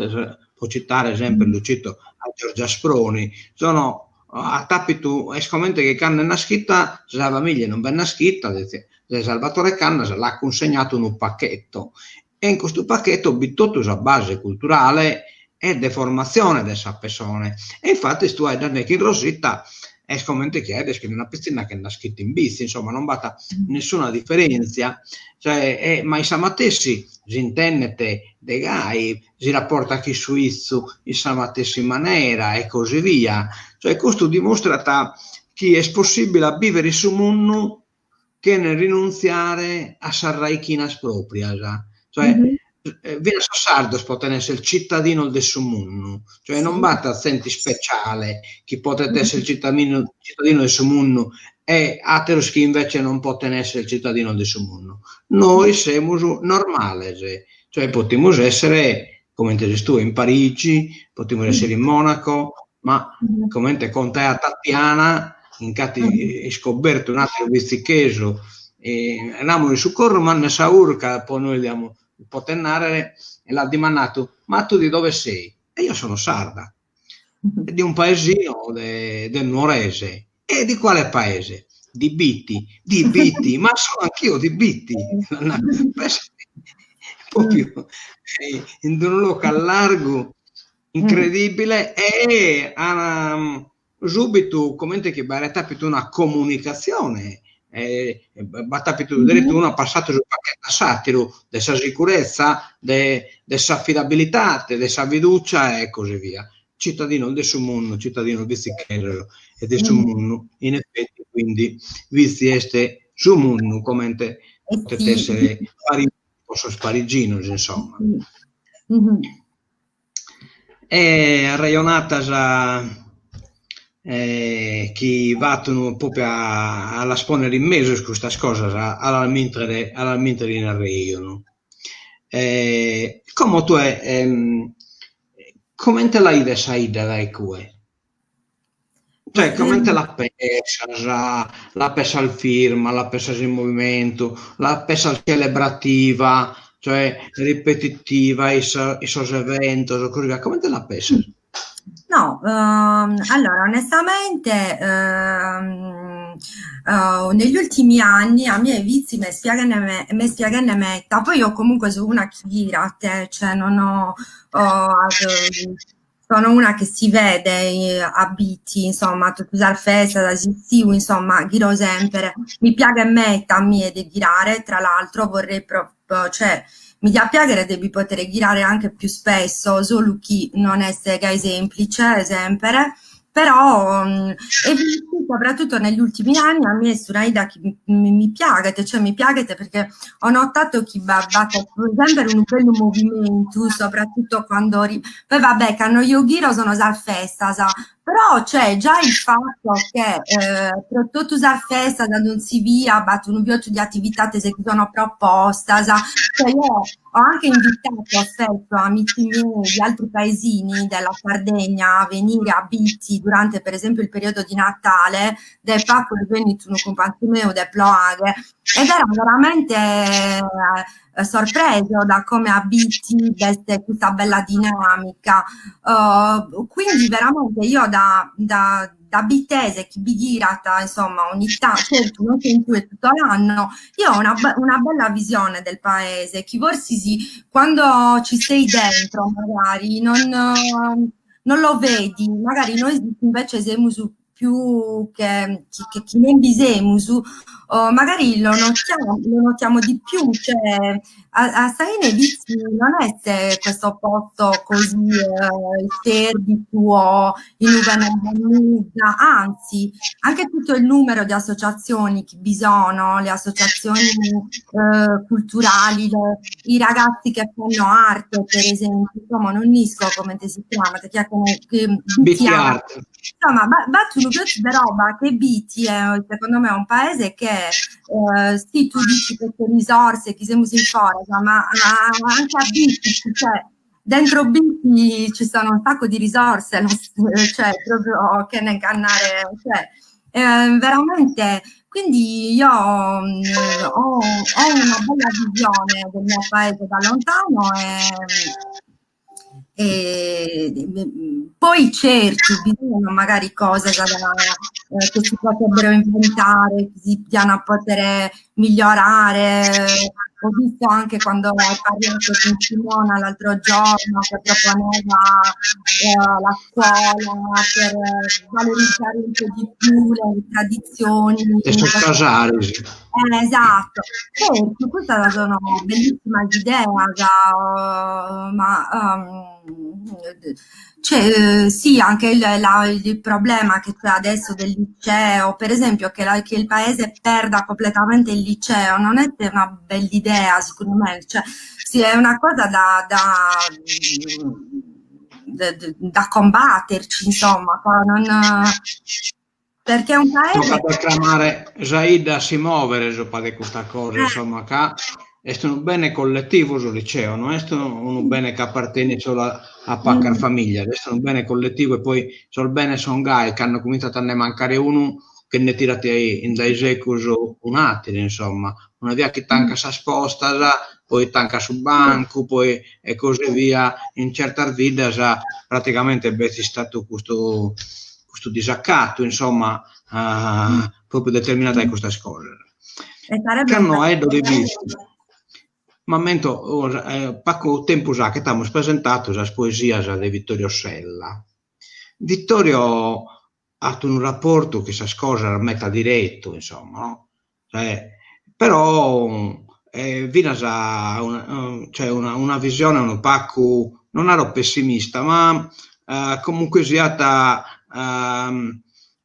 citare sempre Lucito a Giorgia Sproni sono a tapitu escomente che Canna è una scritta la famiglia non venne scritta Salvatore Canna se l'ha consegnato in un pacchetto e in questo pacchetto bitto a base culturale e deformazione della persona e infatti tu hai da in Rosita è come chiede che una piscina che è scritta in bici insomma non basta nessuna differenza cioè, ma i samatessi si intendete dei gai si rapporta chi su izzu in samatessi maniera e così via cioè questo dimostra che è possibile vivere su mondo che ne rinunziare a sarraichinas propria cioè viene a sardo potete essere il cittadino del suo mondo cioè non basta accenti speciale che potete essere il cittadino del suo mondo e ateros che invece non possono essere il cittadino del suo mondo noi siamo normali cioè potremmo essere come dici tu in Parigi potremmo essere in Monaco ma come te con te a Tatiana infatti scoperto un altro vizzicheso e andiamo su corro ma ne sa urca poi noi diamo potennare e l'ha domandato ma tu di dove sei? E io sono sarda di un paesino del Nuorese e di quale paese? Di Bitti ma sono anch'io di Bitti proprio in un locale largo incredibile, e subito come che baretta più una comunicazione, batta più addirittura una passata sul pacchetto satiro della sicurezza, della affidabilità, della fiducia e così via. Cittadino del suo mondo, cittadino di Zicchero e del suo mondo, in effetti, quindi visti este su mondo come potete essere parigino, insomma. E raionata chi vanno proprio alla sponere in mezzo su questa cosa all'almentre in arrivo, come tu come te l'hai decidita dai cue? Cioè, come te la pensa al film, la pensa in movimento, la pensa celebrativa, cioè ripetitiva, i suoi eventi, così via. Come te la pensa? No, allora onestamente negli ultimi anni a me i vizi mi spiegano metta, poi io comunque sono una che gira, cioè non ho, sono una che si vede abiti, insomma, tutti al festa, da esistiu, insomma, giro sempre, mi piace metta a me di girare, tra l'altro vorrei proprio, cioè mi piacere devi poter girare anche più spesso, solo chi non è sega semplice, sempre, però e soprattutto negli ultimi anni a me è una idea che mi piace, cioè mi piace perché ho notato che va sempre un bello movimento, soprattutto quando poi vabbè, quando io giro sono al festa, però c'è già il fatto che per tutto usare festa da non si via, un biotto di attività che sono proposta, cioè io ho anche invitato spesso amici miei di altri paesini della Sardegna a venire a Bitti durante per esempio il periodo di Natale, del Pacco il venituno con mio del Ploaghe, ed era veramente sorpreso da come a Bitti desse questa bella dinamica. Quindi veramente io da bittese che bigirata, insomma, ogni tanto, certo, non sempre tutto l'anno, io ho una bella visione del paese, che forse quando ci sei dentro magari non lo vedi, magari noi invece siamo più che ne bisemo su, magari lo notiamo di più, cioè a Saine Vizi non è questo posto così servituo in Ugandanuzza, anzi anche tutto il numero di associazioni che bisogno, le associazioni culturali, i ragazzi che fanno arte per esempio, insomma non nisco come si chiama, che Biti Art. Insomma, battono di roba che Biti è secondo me un paese che sì, tu dici queste risorse che siamo in forza, ma anche a Biti, cioè dentro Biti ci sono un sacco di risorse, cioè proprio che ne incannare, cioè veramente, quindi io ho una bella visione del mio paese da lontano e poi certo bisogna magari cose che si potrebbero inventare, che si piano a poter migliorare. Ho visto anche quando ho parlato con Simona l'altro giorno che proponeva la scuola per valorizzare un po' di più le tradizioni. Esatto, certo, questa è una bellissima idea, ma sì, anche il problema che c'è adesso del liceo, per esempio, che il paese perda completamente il liceo, non è una bella idea, secondo me, cioè, sì, è una cosa da combatterci, insomma, perché è un paese... Tocca chiamare Zaida a si muovere di questa cosa, insomma, è un bene collettivo sul liceo, non è un bene che appartiene solo a paccar famiglia, è un bene collettivo e poi sul bene sono gai che hanno cominciato a ne mancare uno che ne tirati in dai secus un attimo, insomma, una via che tanca si sposta, poi tanca sul banco, poi e così via, in certa vita praticamente è stato questo disaccato, insomma, proprio determinata da queste cose. Che non è dove visto. Momento, poco tempo fa che abbiamo presentato la poesia di Vittorio Sella. Vittorio ha un rapporto che sa cosa metta diretto, insomma, no? Però Vinas ha una visione un po' non ero pessimista, ma comunque sia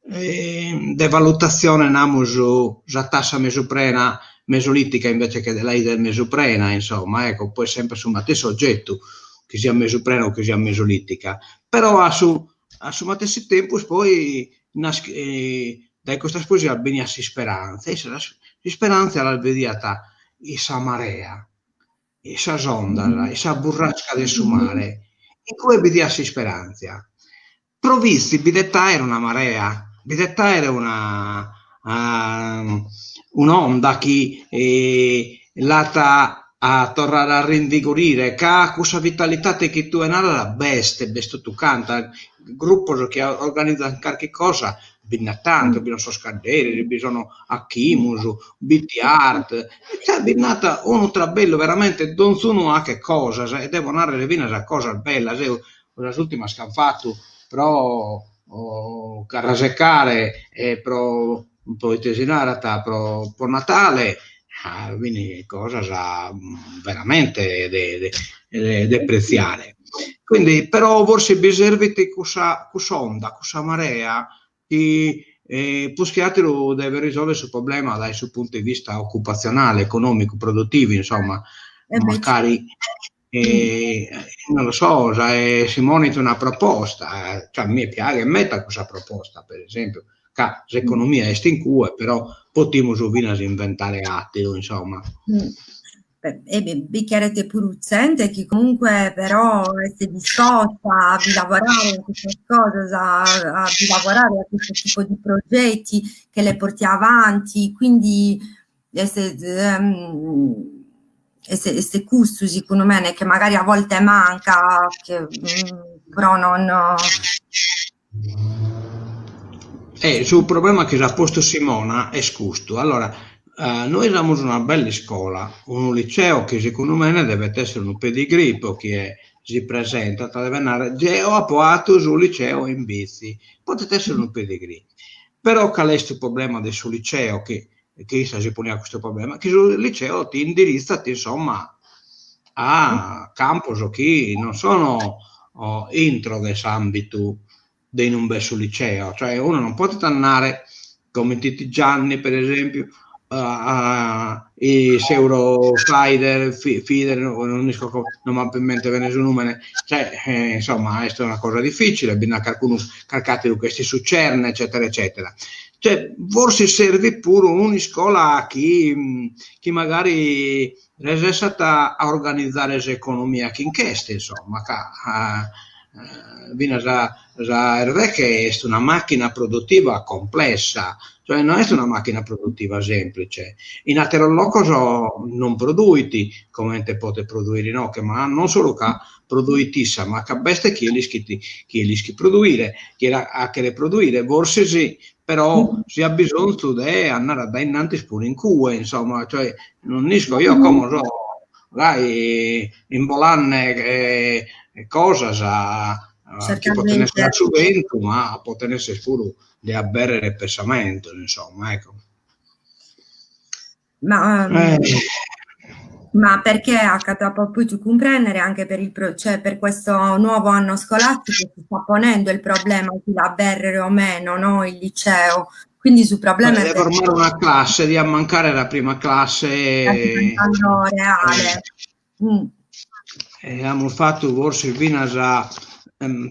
de valutazione namus la tassa mesoprena mesolitica invece che della del mesoprena, insomma, ecco, poi sempre sul stesso oggetto, che sia mesoprena o che sia mesolitica, però a su stesso tempo poi da questa sposia veniassi speranza, e la speranza la vediata essa marea, essa zonda, essa burrasca del su mare, in cui vediassi speranza. Provisti, bidetta era una marea, bidetta era un'onda che lata a tornare a rinvigorire, che questa vitalità che tu hai la beste tu canta, il gruppo che organizza qualche cosa, bisogna tanto, bisogna scandere, bisogna Achimus, BT Art, cioè bisogna uno trabello veramente, non sono a che cosa, e devono andare le vine a cosa bella, l'ultima scanfato, però carrasecare e pro poetesinarata pro Natale, quindi cosa veramente de preziare. Quindi però forse biserviti questa onda, questa marea che Puschiatero deve risolvere il suo problema dal suo punto di vista occupazionale, economico, produttivo, insomma, magari non lo so, si monita una proposta, cioè mi piace, metta questa proposta, per esempio, che l'economia è in cui, però potremmo inventare altro, insomma. Vi chiarete puruzzente che comunque però siete disposta a lavorare in queste cose, a lavorare a questo tipo di progetti che le porti avanti, quindi queste custo secondo me che magari a volte manca, che, però non... sul problema che ha posto Simona è scusto. Allora, noi abbiamo una bella scuola, un liceo che secondo me deve essere un pedigree perché si presenta, deve andare geo appoato sul liceo in bici, potete essere un pedigree. Però qual è questo problema del suo liceo che si poneva questo problema? Che il liceo ti indirizza insomma a campus che non sono entro dell'ambito di un bel liceo, cioè uno non può andare come Titi Gianni per esempio e se Eurofighter Fider non riesco normalmente venezuela, cioè insomma è una cosa difficile, bisogna calcare questi su CERN eccetera eccetera, cioè forse serve pure una scuola che magari è stata a organizzare l'economia che inchieste, insomma che è una macchina produttiva complessa, cioè non è una macchina produttiva semplice. In altro loco non produiti come te potete produrre, no? Che ma non solo che produitissa, ma che beste chi li produrre, che le produrre, forse sì, però si ha bisogno di andare da innanzi pure in cue, insomma, cioè non disco io come so, dai, in volanne cosa che potrebbe essere su vento, ma potrebbe essere pure di abberre il pensamento, insomma, ecco. Ma perché poi tu comprendere anche cioè per questo nuovo anno scolastico si sta ponendo il problema di abberrere o meno, no? Il liceo. Quindi sul problema deve formare una classe, di ammancare la prima classe reale. Abbiamo fatto forse Vinas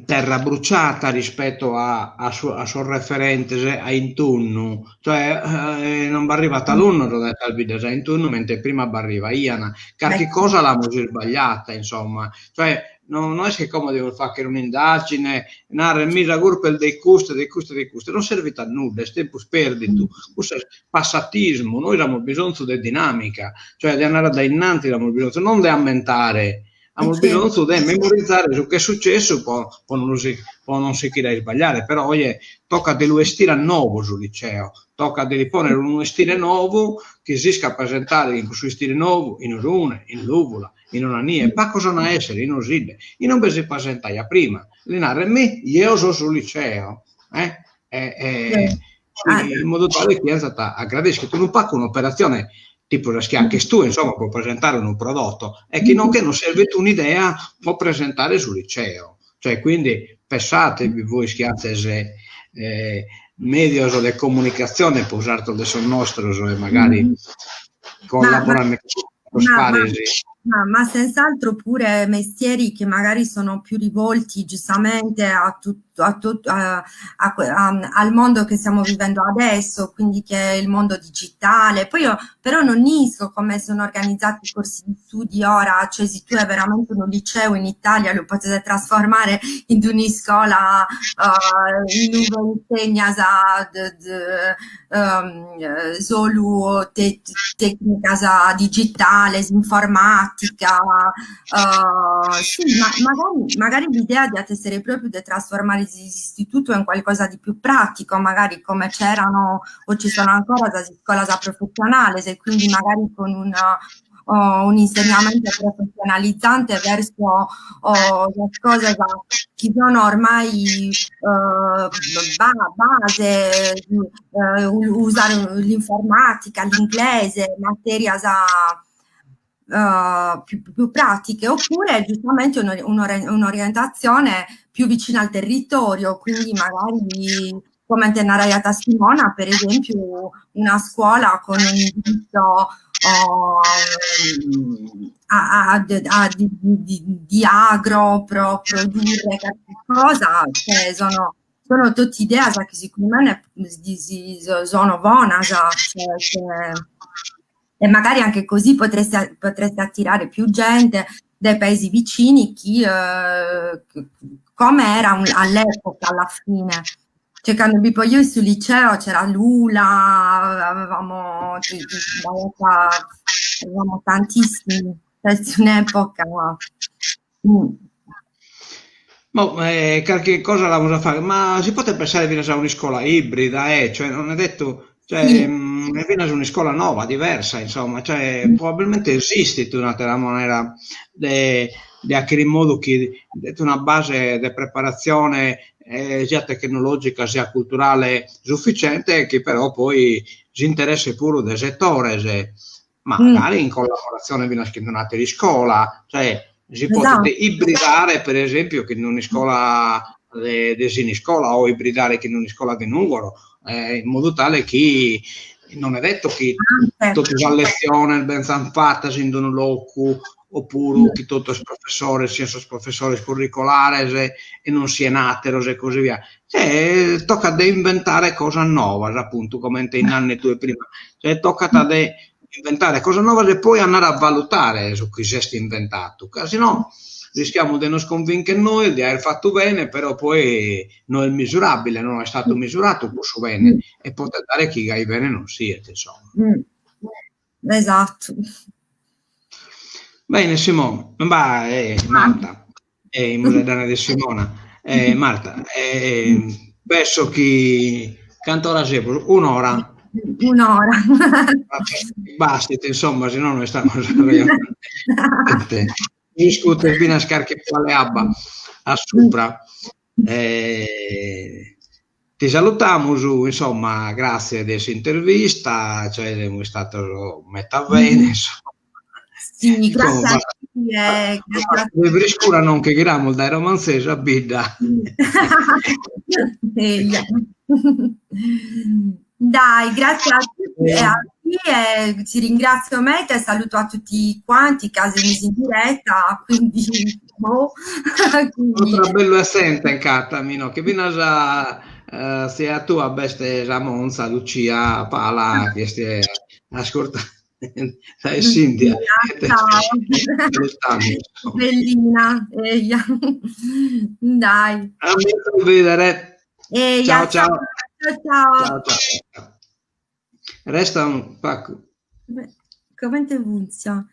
terra bruciata rispetto a suo referente a Intunno, cioè non va arrivata l'uno al video a Intunno mentre prima arriva Iana, qualche cosa l'hanno sbagliata, insomma, cioè non è che come devo fare un'indagine, narra misa gurpel dei costi, non serve a nulla, è tempo sperdito, questo è passatismo, noi abbiamo bisogno di dinamica, cioè di andare da innanzi, abbiamo bisogno non di aumentare abbiamo bisogno di memorizzare su che è successo, poi non si chiede sbagliare, però tocca di lui stile nuovo sul liceo, tocca di riponere uno stile nuovo che si riesca a presentare in questo stile nuovo in Urune, in Luvula, in Onania, e pa cosa non essere, in Osile, e non si presenta prima, me, io sono sul liceo, in modo tale che è stata aggradisco, tu non pacco un'operazione tipo la schiacchi tu, insomma, può presentare un prodotto, e che non serve un'idea, può presentare sul liceo, cioè quindi pensate voi schiattese medios o di comunicazione, per usare le son nostre, e magari collaborare con Sparisi. Ma senz'altro pure mestieri che magari sono più rivolti giustamente al mondo che stiamo vivendo adesso, quindi che è il mondo digitale. Poi io però non so come sono organizzati i corsi di studi ora, cioè se tu hai veramente un liceo in Italia lo potete trasformare in una scuola in cui insegna solo tecnica digitale, informatica, sì, magari l'idea di essere proprio di trasformare l'istituto in qualcosa di più pratico, magari come c'erano o ci sono ancora da scuola professionale, e quindi magari con un insegnamento professionalizzante verso le cose che sono ormai base, usare l'informatica, l'inglese, materia più pratiche, oppure giustamente un'orientazione più vicina al territorio, quindi magari come Tenaraiata Simona, per esempio, una scuola con un indirizzo di agro, produrre qualcosa, cioè sono tutte idee che secondo me sono buone, cioè, e magari anche così potreste attirare più gente dai paesi vicini, come era all'epoca alla fine. Cioè, quando poi io sul liceo c'era Lula, avevamo tantissimi, in un'epoca. Qualche cosa la possiamo fare, ma si può pensare di una scuola ibrida, cioè non è detto, cioè, Sì. è una scuola nuova, diversa, insomma, cioè, probabilmente esiste una maniera di avere in modo che una base di preparazione sia tecnologica sia culturale sufficiente, che però poi si interessa pure del settore, magari in collaborazione con una di scuola, cioè si può ibridare, per esempio, che in una scuola di scuola o ibridare che in una scuola di numero, in modo tale che non è detto che tutte le lezioni ben fatte in un loco, oppure che tutti i professori siano professori curricolari e non siano atero e così via. Cioè, tocca di inventare cose nuove, appunto, come in anni tu prima. Cioè, tocca di inventare cose nuove e poi andare a valutare su chi si è inventato, se no rischiamo di non sconvincere noi di aver fatto bene, però poi non è misurabile, non è stato misurato questo bene, e può dare che gai bene non siete, insomma. Esatto. Bene, Simone, Marta, in Musedana di Simona, Marta, penso che quanto ora sei? Un'ora? Un'ora. Basta, insomma, se no noi stiamo discutere fino a scarche quale abba a sopra. Ti salutiamo, insomma, grazie di questa intervista, cioè è stato metà bene, sì, grazie a te. Per scura non che gramo dai romanzese a bidda. Dai, grazie a tutti e a te, ti ringrazio me, te saluto a tutti quanti, casi in diretta, quindi Otra bello assente in carta, Mino, che viene sia tu a beste a Monza, Lucia, Pala, che stia ascoltando. Dai, Cindia. Bellina, dai. A vedere. Ciao, ciao. Ciao. Resta un pacco. Come te funziona?